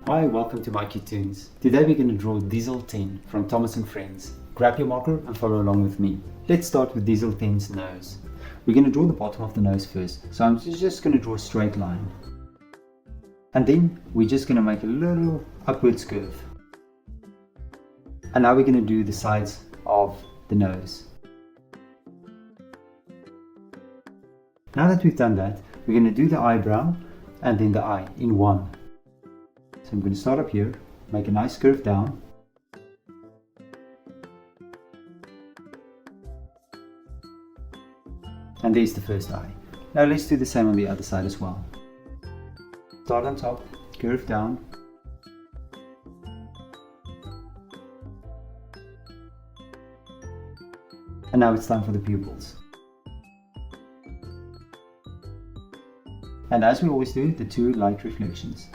Hi, welcome to Mikey Toons. Today we're going to draw Diesel 10 from Thomas & Friends. Grab your marker and follow along with me. Let's start with Diesel 10's nose. We're going to draw the bottom of the nose first, so I'm just going to draw a straight line. And then we're just going to make a little upwards curve. And now we're going to do the sides of the nose. Now that we've done that, we're going to do the eyebrow and then the eye in one. So I'm going to start up here, make a nice curve down. And there's the first eye. Now let's do the same on the other side as well. Start on top, curve down. And now it's time for the pupils. And as we always do, the two light reflections.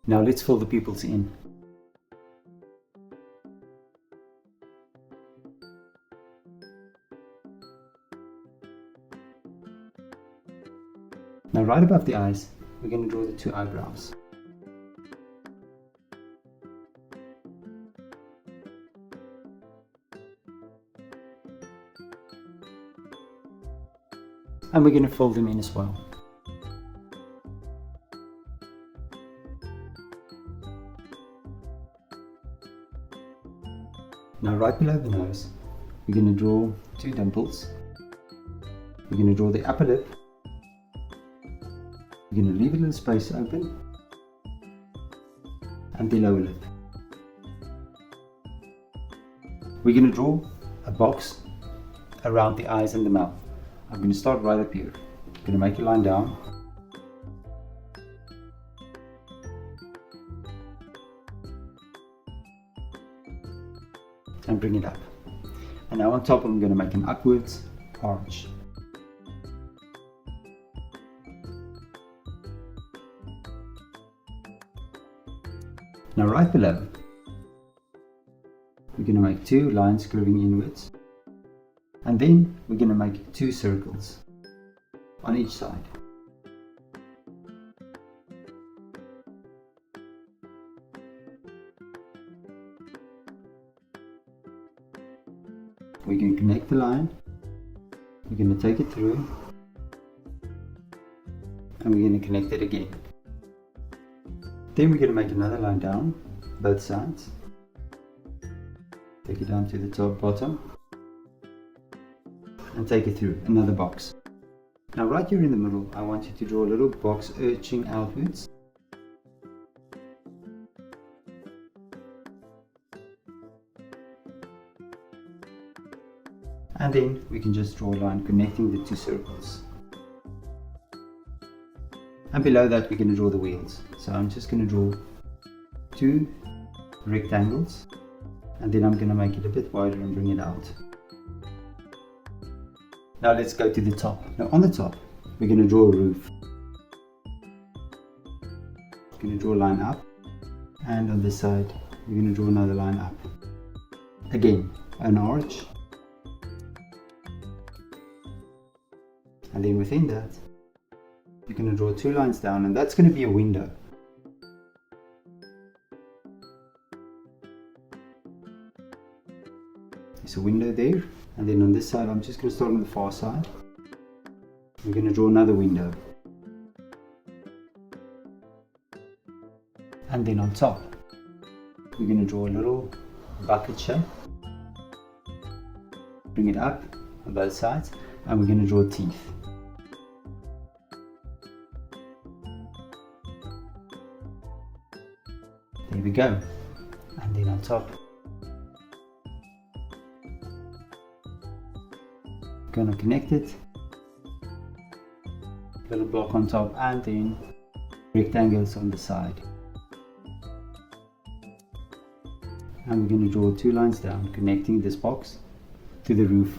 Now let's fill the pupils in. Now right above the eyes, we're going to draw the two eyebrows. And we're going to fill them in as well. Now right below the nose, we're going to draw two dimples. We're going to draw the upper lip. We're going to leave a little space open. And the lower lip. We're going to draw a box around the eyes and the mouth. I'm going to start right up here. I'm going to make a line down. And bring it up. And now on top I'm going to make an upwards arch. Now right below, we're going to make two lines curving inwards. And then we're going to make two circles on each side. We can connect the line, we're going to take it through, and we're going to connect it again. Then we're going to make another line down, both sides. Take it down to the top bottom, and take it through another box. Now right here in the middle, I want you to draw a little box arching outwards. And then we can just draw a line connecting the two circles. And below that we're going to draw the wheels. So I'm just going to draw two rectangles. And then I'm going to make it a bit wider and bring it out. Now let's go to the top. Now on the top, we're going to draw a roof. We're going to draw a line up. And on this side, we're going to draw another line up. Again, an arch. And then within that, you're going to draw two lines down, and that's going to be a window. There's a window there, and then on this side, I'm just going to start on the far side. We're going to draw another window. And then on top, we're going to draw a little bucket shape. Bring it up on both sides, and we're going to draw teeth. There we go. And then on top, gonna connect it. Little block on top, and then rectangles on the side. And we're going to draw two lines down connecting this box to the roof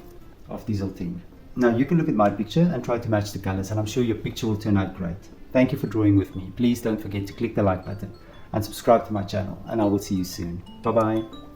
of Diesel 10. Now you can look at my picture and try to match the colors, and I'm sure your picture will turn out great. Thank you for drawing with me. Please don't forget to click the like button and subscribe to my channel, and I will see you soon. Bye bye.